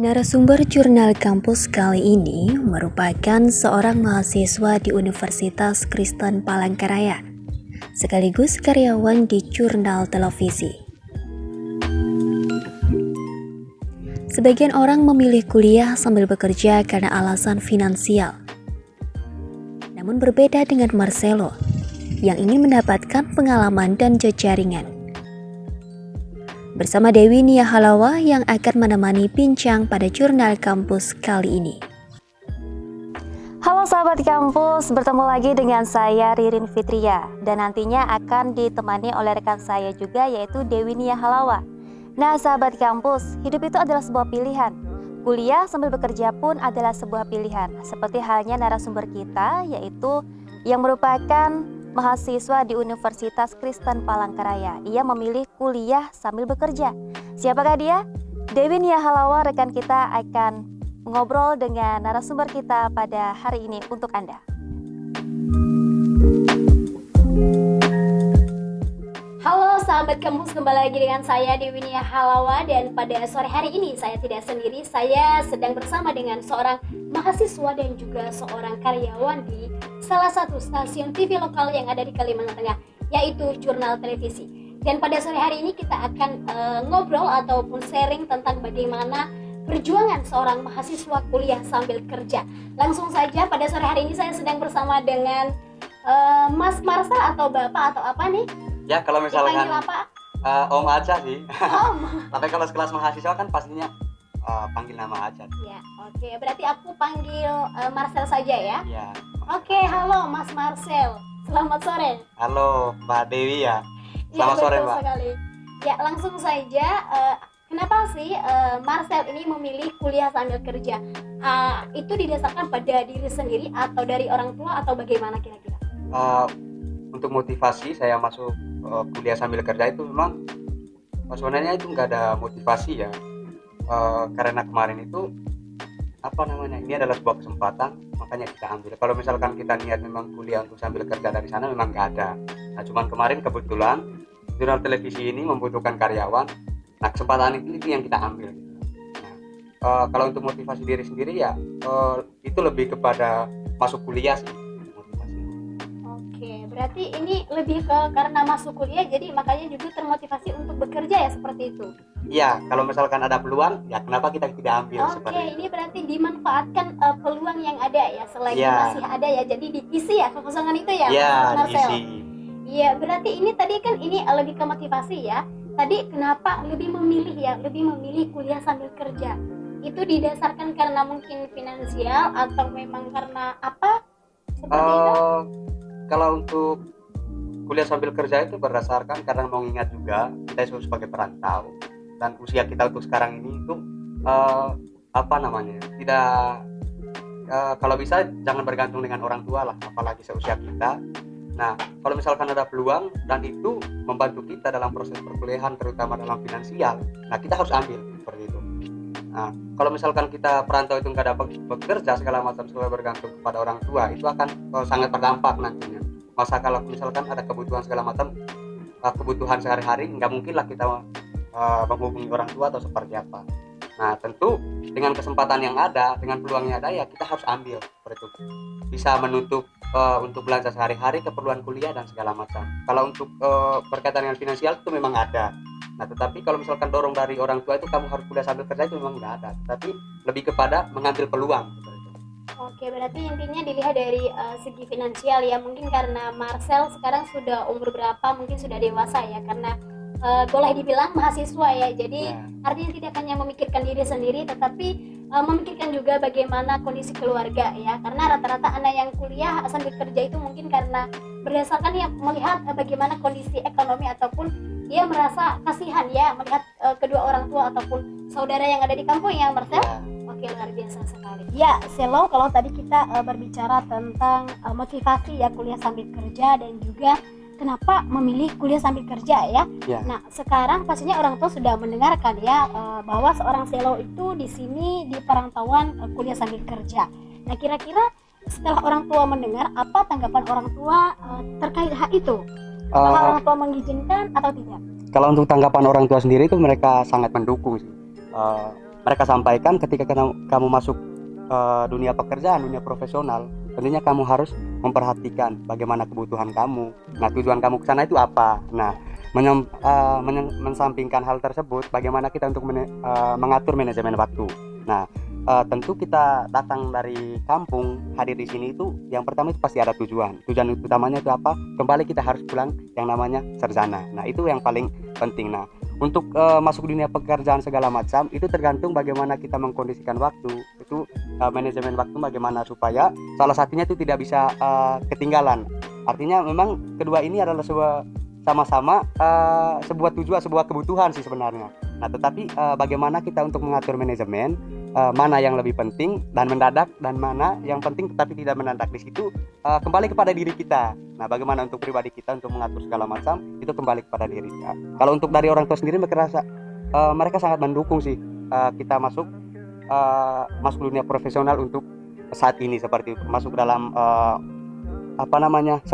Narasumber jurnal kampus kali ini merupakan seorang mahasiswa di Universitas Kristen Palangkaraya, sekaligus karyawan di jurnal televisi. Sebagian orang memilih kuliah sambil bekerja karena alasan finansial. Namun berbeda dengan Marcelo, yang ingin mendapatkan pengalaman dan jejaringan. Bersama Dewi Nia Halawa yang akan menemani bincang pada jurnal kampus kali ini. Halo sahabat kampus, bertemu lagi dengan saya Ririn Fitria dan nantinya akan ditemani oleh rekan saya juga yaitu Dewi Nia Halawa. Nah sahabat kampus, hidup itu adalah sebuah pilihan. Kuliah sambil bekerja pun adalah sebuah pilihan. Seperti halnya narasumber kita yaitu yang merupakan mahasiswa di Universitas Kristen Palangkaraya. Ia memilih kuliah sambil bekerja. Siapakah dia? Dewi Nia Halawa, rekan kita akan ngobrol dengan narasumber kita pada hari ini untuk Anda. Halo sahabat kampus, kembali lagi dengan saya Dewi Nia Halawa dan pada sore hari ini saya tidak sendiri, saya sedang bersama dengan seorang mahasiswa dan juga seorang karyawan di salah satu stasiun TV lokal yang ada di Kalimantan Tengah, yaitu jurnal televisi. Dan pada sore hari ini kita akan ngobrol ataupun sharing tentang bagaimana perjuangan seorang mahasiswa kuliah sambil kerja. Langsung saja pada sore hari ini saya sedang bersama dengan Mas Marcel atau Bapak atau apa nih? Ya kalau misalkan apa? Om aja sih. Om. Tapi kalau sekelas mahasiswa kan pastinya panggil nama aja. Ya, oke. Berarti aku panggil Marcel saja ya? Ya. Oke, halo Mas Marcel. Selamat sore. Halo Mbak Dewi ya. Selamat Ya, sore betul Mbak. sekali. Ya, langsung saja. Kenapa sih Marcel ini memilih kuliah sambil kerja? Itu didasarkan pada diri sendiri atau dari orang tua atau bagaimana kira-kira? Untuk motivasi saya masuk kuliah sambil kerja itu memang sebenarnya itu nggak ada motivasi ya. Karena kemarin itu ini adalah sebuah kesempatan, makanya kita ambil. Kalau misalkan kita niat memang kuliah untuk sambil kerja dari sana memang nggak ada. Nah cuman kemarin kebetulan jurnal televisi ini membutuhkan karyawan. Nah kesempatan itu yang kita ambil. Nah, kalau untuk motivasi diri sendiri ya itu lebih kepada masuk kuliah sih. Oke, berarti ini lebih ke karena masuk kuliah jadi makanya juga termotivasi untuk bekerja ya seperti itu. Iya, kalau misalkan ada peluang, ya kenapa kita tidak ambil seperti Oke, itu. ini berarti dimanfaatkan peluang yang ada ya selagi Ya. masih ada ya. Jadi diisi ya kekosongan itu ya, Iya, Mas Marcel. diisi. Iya, berarti ini tadi kan ini lebih ke motivasi ya. Tadi kenapa lebih memilih kuliah sambil kerja? Itu didasarkan karena mungkin finansial atau memang karena apa? Seperti itu? Kalau untuk kuliah sambil kerja itu berdasarkan karena mau ingat juga kita sebagai perantau dan usia kita untuk sekarang ini itu tidak kalau bisa jangan bergantung dengan orang tua lah, apalagi seusia kita. Nah kalau misalkan ada peluang dan itu membantu kita dalam proses perkuliahan terutama dalam finansial, nah kita harus ambil seperti itu. Nah kalau misalkan kita perantau itu nggak dapat bekerja segala macam sesuai bergantung kepada orang tua, itu akan sangat berdampak nantinya. Masa kalau misalkan ada kebutuhan segala macam kebutuhan sehari-hari, nggak mungkin lah kita menghubungi orang tua atau seperti apa. Nah tentu dengan kesempatan yang ada, dengan peluang yang ada ya kita harus ambil seperti itu. Bisa menutup untuk belanja sehari-hari, keperluan kuliah dan segala macam. Kalau untuk berkaitan dengan finansial itu memang ada. Nah tetapi kalau misalkan dorong dari orang tua itu kamu harus kuliah sambil kerja itu memang nggak ada. Tapi lebih kepada mengambil peluang seperti itu. Oke, berarti intinya dilihat dari segi finansial ya. Mungkin karena Marcel sekarang sudah umur berapa, mungkin sudah dewasa ya. Karena boleh dibilang mahasiswa ya. Jadi artinya tidak hanya memikirkan diri sendiri, tetapi memikirkan juga bagaimana kondisi keluarga ya. Karena rata-rata anak yang kuliah sambil kerja itu mungkin karena berdasarkan ya melihat bagaimana kondisi ekonomi ataupun dia merasa kasihan ya melihat kedua orang tua ataupun saudara yang ada di kampung ya, Marcel. Oke, luar biasa sekali. Ya, Selo, kalau tadi kita berbicara tentang motivasi ya kuliah sambil kerja dan juga kenapa memilih kuliah sambil kerja ya. Nah, sekarang pastinya orang tua sudah mendengarkan ya bahwa seorang Selo itu di sini di perantauan kuliah sambil kerja. Nah, kira-kira setelah orang tua mendengar, apa tanggapan orang tua terkait hal itu? Apakah orang tua mengizinkan atau tidak? Kalau untuk tanggapan orang tua sendiri itu mereka sangat mendukung sih. mereka sampaikan ketika kamu masuk dunia pekerjaan, dunia profesional, tentunya kamu harus memperhatikan bagaimana kebutuhan kamu. Nah, tujuan kamu ke sana itu apa? Nah, mensampingkan hal tersebut, bagaimana kita untuk mengatur manajemen waktu. Nah, tentu kita datang dari kampung hadir di sini itu yang pertama itu pasti ada tujuan utamanya itu apa? Kembali kita harus pulang yang namanya sarjana. Nah, itu yang paling penting. Nah, untuk masuk dunia pekerjaan segala macam itu tergantung bagaimana kita mengkondisikan waktu. Itu manajemen waktu bagaimana supaya salah satunya itu tidak bisa ketinggalan. Artinya memang kedua ini adalah sama-sama sebuah tujuan, sebuah kebutuhan sih sebenarnya. Nah, tetapi bagaimana kita untuk mengatur manajemen, mana yang lebih penting dan mendadak, dan mana yang penting tetapi tidak mendadak, di situ kembali kepada diri kita. Nah, bagaimana untuk pribadi kita untuk mengatur segala macam itu kembali kepada diri kita. Kalau untuk dari orang tua sendiri mereka sangat mendukung sih kita masuk dunia profesional untuk saat ini, seperti masuk dalam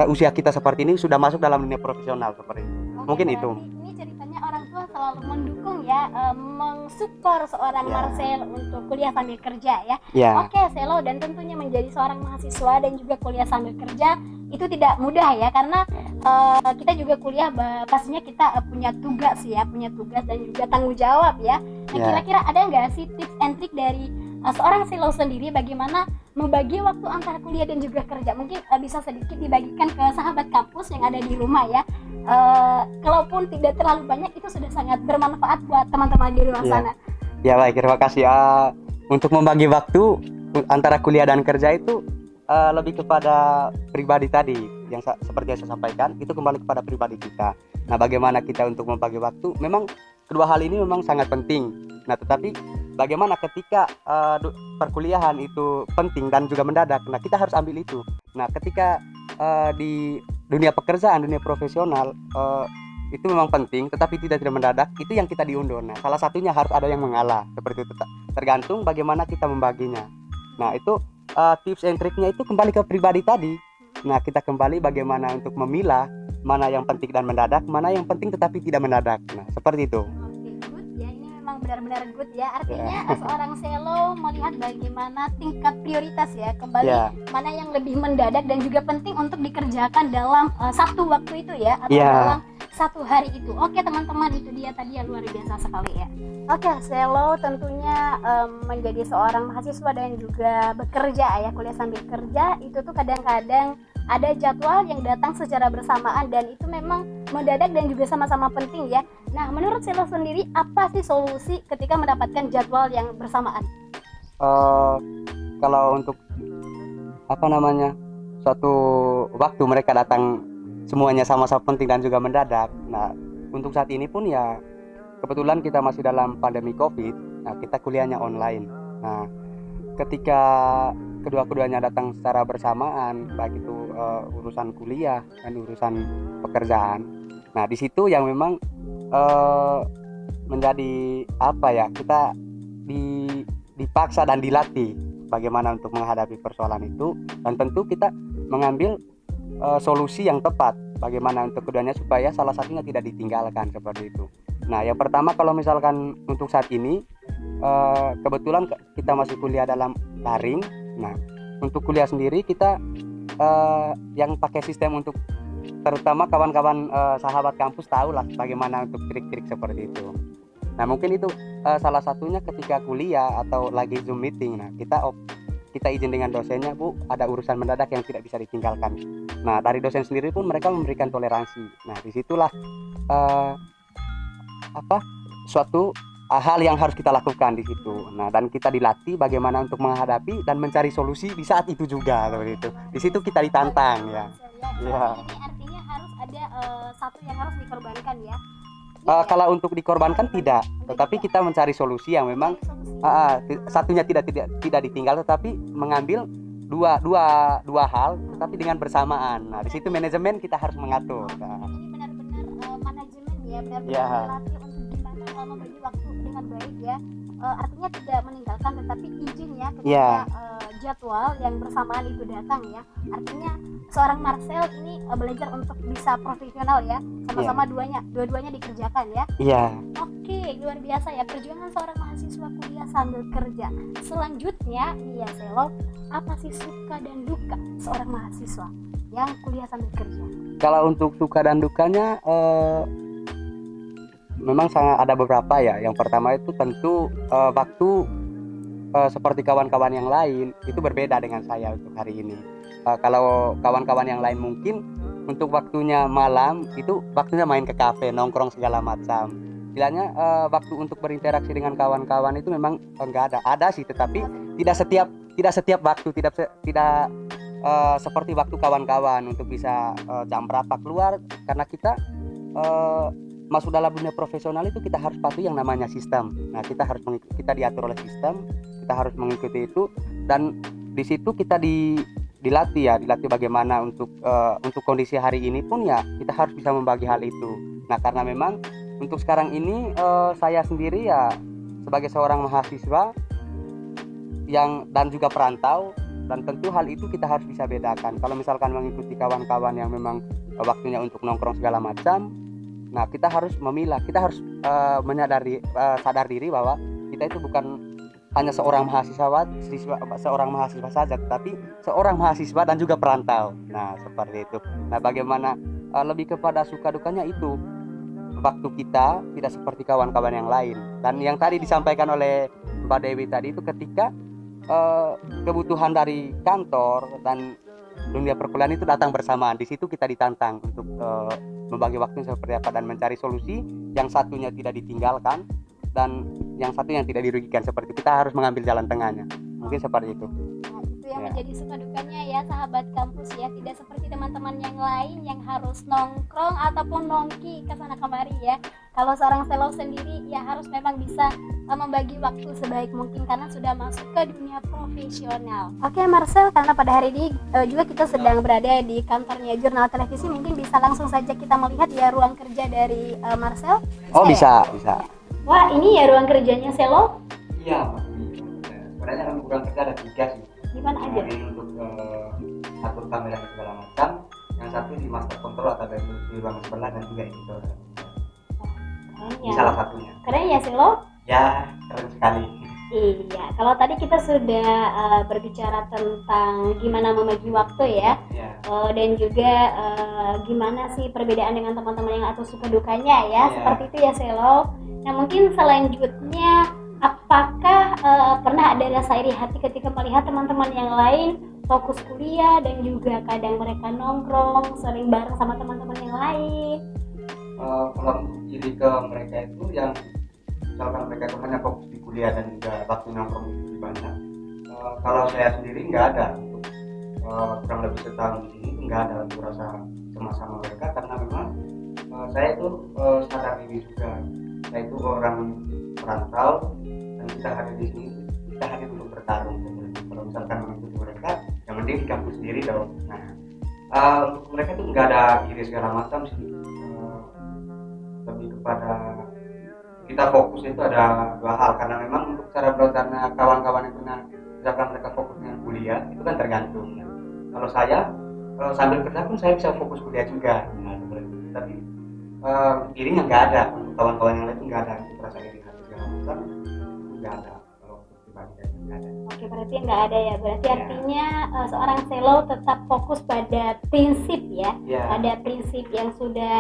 usia kita seperti ini sudah masuk dalam dunia profesional seperti itu. Mungkin itu. Ini ceritanya orang tua selalu mendukung ya, mensupport seorang Marcel untuk kuliah sambil kerja ya. Oke, Selo, dan tentunya menjadi seorang mahasiswa dan juga kuliah sambil kerja itu tidak mudah ya, karena kita juga kuliah pastinya kita punya tugas dan juga tanggung jawab ya. Nah, kira-kira ada nggak sih tips and trick dari seorang Selo sendiri bagaimana membagi waktu antara kuliah dan juga kerja? Mungkin bisa sedikit dibagikan ke sahabat kampus yang ada di rumah ya. Kalaupun tidak terlalu banyak itu sudah sangat bermanfaat buat teman-teman di luar sana. Ya baik, terima kasih. Untuk membagi waktu antara kuliah dan kerja itu lebih kepada pribadi tadi yang seperti yang saya sampaikan, itu kembali kepada pribadi kita. Nah, bagaimana kita untuk membagi waktu, memang kedua hal ini memang sangat penting. Nah, tetapi bagaimana ketika perkuliahan itu penting dan juga mendadak, nah kita harus ambil itu. Nah, ketika di dunia pekerjaan, dunia profesional itu memang penting tetapi tidak mendadak, itu yang kita diundur. Nah, salah satunya harus ada yang mengalah, seperti itu, tergantung bagaimana kita membaginya. Nah, itu tips and triknya itu kembali ke pribadi tadi. Nah, kita kembali bagaimana untuk memilah mana yang penting dan mendadak, mana yang penting tetapi tidak mendadak. Nah, seperti itu. Benar-benar good ya, artinya seorang Selo melihat bagaimana tingkat prioritas ya, kembali mana yang lebih mendadak dan juga penting untuk dikerjakan dalam satu waktu itu ya, atau dalam satu hari itu. Oke teman-teman, itu dia tadi ya, luar biasa sekali ya. Oke, Selo tentunya menjadi seorang mahasiswa dan juga bekerja ya, kuliah sambil kerja itu tuh kadang-kadang ada jadwal yang datang secara bersamaan dan itu memang mendadak dan juga sama-sama penting ya. Nah, menurut Selo sendiri apa sih solusi ketika mendapatkan jadwal yang bersamaan? Kalau untuk suatu waktu mereka datang semuanya sama-sama penting dan juga mendadak. Nah, untuk saat ini pun ya kebetulan kita masih dalam pandemi COVID. Nah, kita kuliahnya online. Nah, ketika kedua-keduanya datang secara bersamaan, baik itu urusan kuliah dan urusan pekerjaan. Nah, di situ yang memang menjadi kita dipaksa dan dilatih bagaimana untuk menghadapi persoalan itu, dan tentu kita mengambil solusi yang tepat bagaimana untuk keduanya supaya salah satunya tidak ditinggalkan, seperti itu. Nah, yang pertama kalau misalkan untuk saat ini kebetulan kita masih kuliah dalam daring. Nah, untuk kuliah sendiri kita yang pakai sistem untuk, terutama kawan-kawan sahabat kampus tahu lah bagaimana untuk trik-trik seperti itu. Nah, mungkin itu salah satunya ketika kuliah atau lagi Zoom meeting. Nah, kita izin dengan dosennya, Bu, ada urusan mendadak yang tidak bisa ditinggalkan. Nah, dari dosen sendiri pun mereka memberikan toleransi. Nah, disitulah suatu hal yang harus kita lakukan di situ. Nah, dan kita dilatih bagaimana untuk menghadapi dan mencari solusi di saat itu juga, seperti itu. Di situ kita ditantang ya. Ya. Ini artinya harus ada satu yang harus dikorbankan ya. Kalau untuk dikorbankan tidak, tetapi kita mencari solusi yang memang satunya tidak ditinggal, tetapi mengambil dua hal, tetapi dengan bersamaan. Nah, di situ manajemen kita harus mengatur. Nah. Ini benar-benar manajemen ya, benar-benar melatih untuk gimana membagi waktu dengan baik ya. Artinya tidak meninggalkan, tetapi izin ya ketika jadwal yang bersamaan itu datang ya. Artinya seorang Marcel ini belajar untuk bisa profesional ya, sama-sama dua-duanya dikerjakan ya. Iya. Oke, luar biasa ya perjuangan seorang mahasiswa kuliah sambil kerja. Selanjutnya nih ya Selo, apa sih suka dan duka seorang mahasiswa yang kuliah sambil kerja? Kalau untuk suka dan dukanya memang sangat ada beberapa ya. Yang pertama itu tentu waktu seperti kawan-kawan yang lain itu berbeda dengan saya untuk hari ini. Kalau kawan-kawan yang lain mungkin untuk waktunya malam itu waktunya main ke kafe, nongkrong segala macam. Bilangnya waktu untuk berinteraksi dengan kawan-kawan itu memang enggak ada sih, tetapi tidak setiap waktu, tidak seperti waktu kawan-kawan untuk bisa jam berapa keluar, karena kita masuk dalam dunia profesional itu kita harus patuhi yang namanya sistem. Nah, kita diatur oleh sistem, kita harus mengikuti itu, dan di situ kita dilatih bagaimana untuk kondisi hari ini pun ya kita harus bisa membagi hal itu. Nah, karena memang untuk sekarang ini saya sendiri ya sebagai seorang mahasiswa dan juga perantau, dan tentu hal itu kita harus bisa bedakan. Kalau misalkan mengikuti kawan-kawan yang memang waktunya untuk nongkrong segala macam, nah kita harus memilah, kita harus sadar diri bahwa kita itu bukan hanya seorang mahasiswa saja, tetapi seorang mahasiswa dan juga perantau. Nah, seperti itu. Nah, bagaimana lebih kepada suka dukanya itu, waktu kita tidak seperti kawan-kawan yang lain. Dan yang tadi disampaikan oleh Mbak Dewi tadi itu, ketika kebutuhan dari kantor dan dunia perkuliahan itu datang bersamaan, di situ kita ditantang untuk membagi waktu seperti apa dan mencari solusi, yang satunya tidak ditinggalkan dan yang satu yang tidak dirugikan. Seperti kita harus mengambil jalan tengahnya, mungkin seperti itu. Nah, itu yang menjadi suka dukanya ya sahabat kampus ya, tidak seperti teman-teman yang lain yang harus nongkrong ataupun nongki ke sana kemari ya. Kalau seorang Selo sendiri ya harus memang bisa membagi waktu sebaik mungkin karena sudah masuk ke dunia profesional. Oke Marcel, karena pada hari ini juga kita sedang berada di kantornya Jurnal Televisi, mungkin bisa langsung saja kita melihat ya ruang kerja dari Marcel. Oh, bisa. Wah, ini ya ruang kerjanya Selo. Iya, sebenarnya kan ruang kerja ada 3 sih. Di mana aja? Ini untuk atur kamera dan segala macam. Yang satu di master control atau di ruang sebelah, dan juga editor. Keren Ini ya. salah satunya. Keren ya Selo. Ya, keren sekali. Iya, kalau tadi kita sudah berbicara tentang gimana membagi waktu ya, Ya. dan juga gimana sih perbedaan dengan teman-teman yang atau suka dukanya ya, seperti itu ya Selo. Nah mungkin selanjutnya, apakah pernah ada rasa iri hati ketika melihat teman-teman yang lain fokus kuliah dan juga kadang mereka nongkrong sering bareng sama teman-teman yang lain? Kalau iri ke mereka itu yang misalkan mereka itu hanya fokus di kuliah dan juga waktu nongkrong itu lebih banyak. Kalau saya sendiri nggak ada, untuk kurang lebih setahun ini nggak ada untuk rasa cemas sama mereka, karena memang saya itu sadar diri juga. Saya itu orang perantau dan kita hadir di sini, kita hadir untuk bertarung. Kalau misalkan mengikuti mereka, yang mending di kampus sendiri dong. Nah, untuk mereka itu nggak ada iri segala macam sih. Lebih kepada kita fokus itu ada 2 hal, karena memang untuk cara belajarnya kawan-kawan itu, misalkan mereka fokus dengan kuliah itu kan tergantung. Kalau saya sambil kerja pun saya bisa fokus kuliah juga. Nah, seperti itu. Tapi irinya nggak ada, untuk kawan-kawan yang lain itu nggak ada, untuk rasa iri hati segala macam nggak ada. Kalau untuk pribadi saya nggak ada. Oke, berarti nggak ada ya. Berarti artinya seorang Selo tetap fokus pada prinsip ya, pada prinsip yang sudah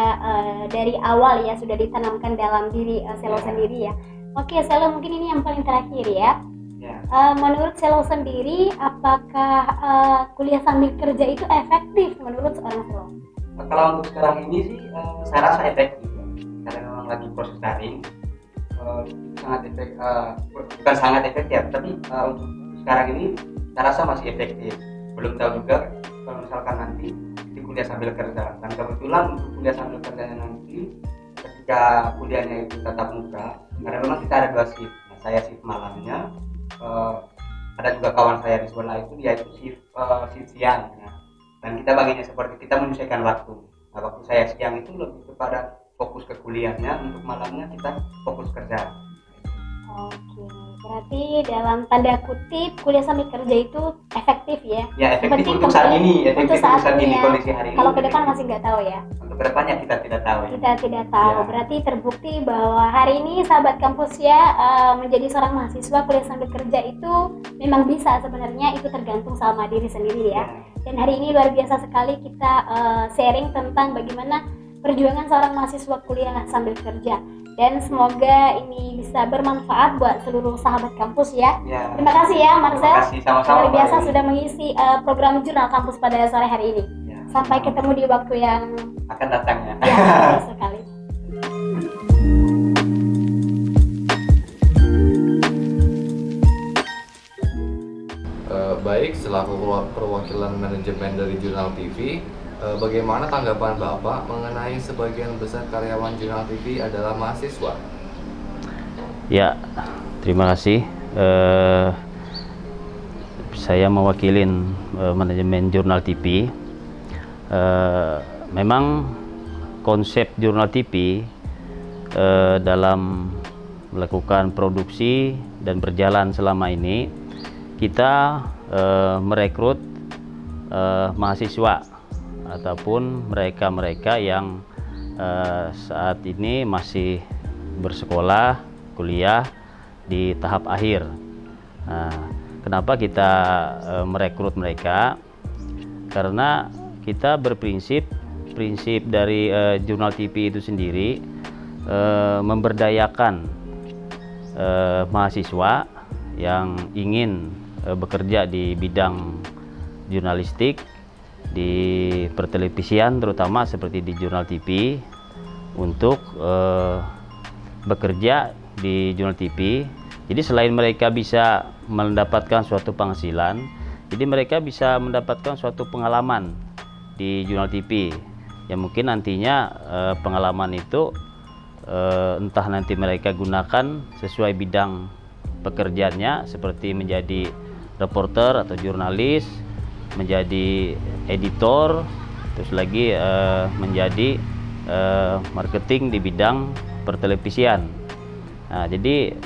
dari awal ya sudah ditanamkan dalam diri Selo sendiri ya. Oke Selo, mungkin ini yang paling terakhir ya. Menurut Selo sendiri, apakah kuliah sambil kerja itu efektif menurut seorang Selo? Kalau untuk sekarang ini sih saya rasa efektif ya. Karena memang lagi proses daring, sangat efektif, bukan sangat efektif, tapi untuk sekarang ini saya rasa masih efektif. Belum tahu juga kalau misalkan nanti di kuliah sambil kerja, dan kebetulan untuk kuliah sambil kerjanya nanti ketika kuliahnya itu tatap muka, karena memang kita ada 2 shift. Nah, saya shift malamnya, ada juga kawan saya di sebelah itu, dia itu shift siang. Dan kita baginya seperti kita menyesuaikan waktu. Nah, waktu saya siang itu lebih kepada fokus ke kuliahnya, untuk malamnya kita fokus kerja. Oke, berarti dalam tanda kutip kuliah sambil kerja itu efektif ya? Ya, efektif Penting untuk saat ini, untuk saat ini ya. kondisi hari ini. Kalau ke depan masih nggak tahu ya. Untuk kedepannya kita tidak tahu. Kita tidak tahu. Ya. Berarti terbukti bahwa hari ini sahabat kampus ya, menjadi seorang mahasiswa kuliah sambil kerja itu memang bisa sebenarnya, itu tergantung sama diri sendiri ya. Dan hari ini luar biasa sekali kita sharing tentang bagaimana perjuangan seorang mahasiswa kuliah sambil kerja. Dan semoga ini bisa bermanfaat buat seluruh sahabat kampus ya. Ya. Terima kasih ya Marcel. Terima kasih sama-sama. Luar biasa Mbak. sudah mengisi program jurnal kampus pada sore hari ini. Ya. Sampai ketemu di waktu yang Akan datang ya. ya sekali. Baik, selaku perwakilan manajemen dari Jurnal TV, bagaimana tanggapan Bapak mengenai sebagian besar karyawan Jurnal TV adalah mahasiswa? Ya, terima kasih. Saya mewakilin manajemen Jurnal TV. Memang konsep Jurnal TV dalam melakukan produksi dan berjalan selama ini, kita merekrut mahasiswa ataupun mereka-mereka yang saat ini masih bersekolah, kuliah di tahap akhir. Kenapa kita merekrut mereka? Karena kita prinsip dari Jurnal TV itu sendiri memberdayakan mahasiswa yang ingin bekerja di bidang jurnalistik, di pertelevisian terutama seperti di Jurnal TV, untuk bekerja di Jurnal TV. Jadi selain mereka bisa mendapatkan suatu penghasilan, jadi mereka bisa mendapatkan suatu pengalaman di Jurnal TV yang mungkin nantinya pengalaman itu entah nanti mereka gunakan sesuai bidang pekerjaannya, seperti menjadi reporter atau jurnalis, menjadi editor, terus lagi menjadi marketing di bidang pertelevisian. Nah, jadi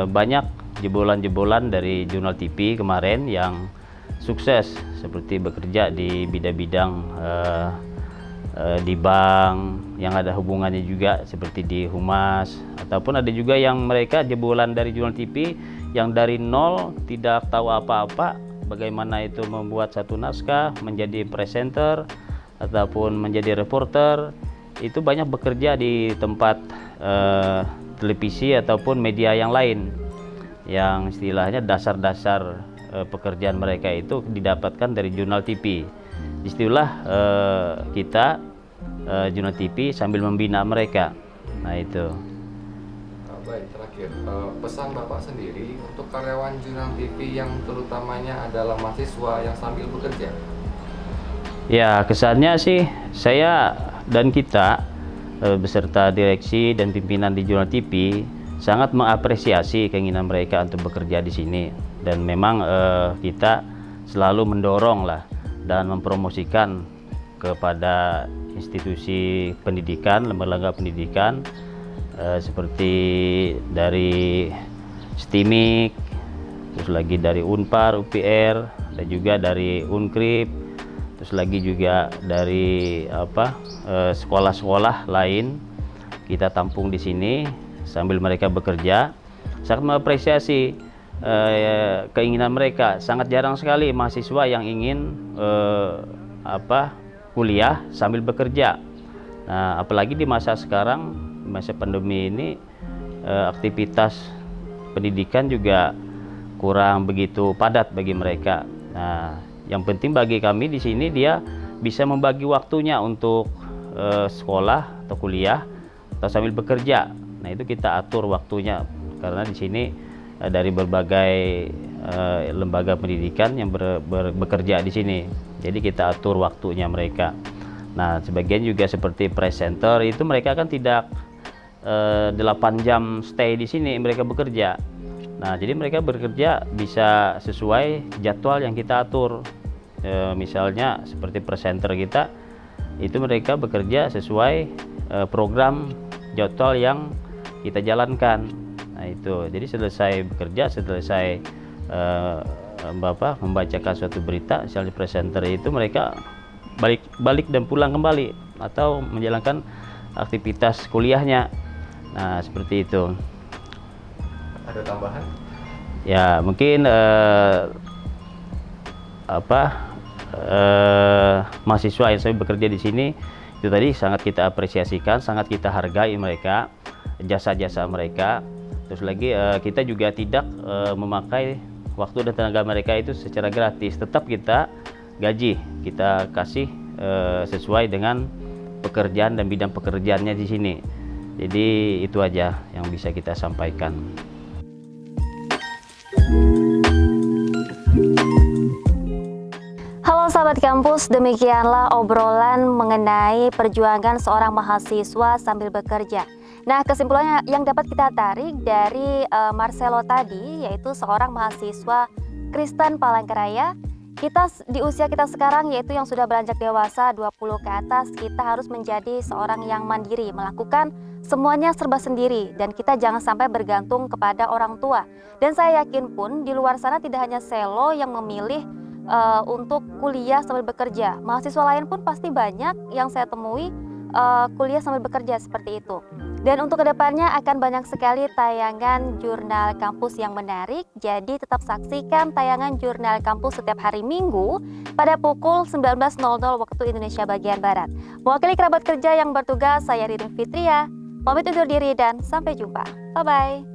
banyak jebolan-jebolan dari Jurnal TV kemarin yang sukses, seperti bekerja di bidang-bidang di bank yang ada hubungannya juga seperti di humas, ataupun ada juga yang mereka jebolan dari Jurnal TV yang dari nol tidak tahu apa-apa bagaimana itu membuat satu naskah, menjadi presenter ataupun menjadi reporter. Itu banyak bekerja di tempat televisi ataupun media yang lain, yang istilahnya dasar-dasar pekerjaan mereka itu didapatkan dari Jurnal TV. Disitulah kita Jurnal TV sambil membina mereka. Nah itu. Baik, terakhir pesan Bapak sendiri untuk karyawan Jurnal TV yang terutamanya adalah mahasiswa yang sambil bekerja. Ya, kesannya sih saya dan kita beserta direksi dan pimpinan di Jurnal TV sangat mengapresiasi keinginan mereka untuk bekerja di sini, dan memang kita selalu mendorong lah dan mempromosikan kepada institusi pendidikan, lembaga pendidikan seperti dari STIMIK, terus lagi dari Unpar, UPR, dan juga dari Unkrip, terus lagi juga dari sekolah-sekolah lain kita tampung di sini sambil mereka bekerja. Sangat mengapresiasi keinginan mereka. Sangat jarang sekali mahasiswa yang ingin kuliah sambil bekerja. Nah, apalagi di masa sekarang, masa pandemi ini, aktivitas pendidikan juga kurang begitu padat bagi mereka. Nah, yang penting bagi kami di sini dia bisa membagi waktunya untuk sekolah atau kuliah atau sambil bekerja. Nah, itu kita atur waktunya karena di sini dari berbagai lembaga pendidikan yang bekerja di sini. Jadi kita atur waktunya mereka. Nah, sebagian juga seperti presenter itu mereka kan tidak 8 jam stay di sini mereka bekerja. Nah, jadi mereka bekerja bisa sesuai jadwal yang kita atur. Misalnya seperti presenter kita itu mereka bekerja sesuai program jadwal yang kita jalankan. Nah, itu. Jadi selesai bekerja, selesai membacakan suatu berita, misalnya presenter itu mereka balik dan pulang kembali atau menjalankan aktivitas kuliahnya. Nah, seperti itu. Ada tambahan? Ya, mungkin mahasiswa yang saya bekerja di sini itu tadi sangat kita apresiasikan, sangat kita hargai mereka, jasa-jasa mereka. Terus lagi kita juga tidak memakai waktu dan tenaga mereka itu secara gratis. Tetap kita gaji, kita kasih sesuai dengan pekerjaan dan bidang pekerjaannya di sini. Jadi itu aja yang bisa kita sampaikan. Halo sahabat kampus, demikianlah obrolan mengenai perjuangan seorang mahasiswa sambil bekerja. Nah, kesimpulannya yang dapat kita tarik dari Marcelo tadi, yaitu seorang mahasiswa Kristen Palangkaraya. Kita di usia kita sekarang, yaitu yang sudah beranjak dewasa 20 ke atas, kita harus menjadi seorang yang mandiri, melakukan semuanya serba sendiri, dan kita jangan sampai bergantung kepada orang tua. Dan saya yakin pun di luar sana tidak hanya Selo yang memilih untuk kuliah sambil bekerja. Mahasiswa lain pun pasti banyak yang saya temui kuliah sambil bekerja seperti itu. Dan untuk kedepannya akan banyak sekali tayangan Jurnal Kampus yang menarik. Jadi tetap saksikan tayangan Jurnal Kampus setiap hari Minggu pada pukul 19.00 waktu Indonesia bagian Barat. Mewakili kerabat kerja yang bertugas, saya Ririn Fitria. Pamit undur diri dan sampai jumpa. Bye-bye.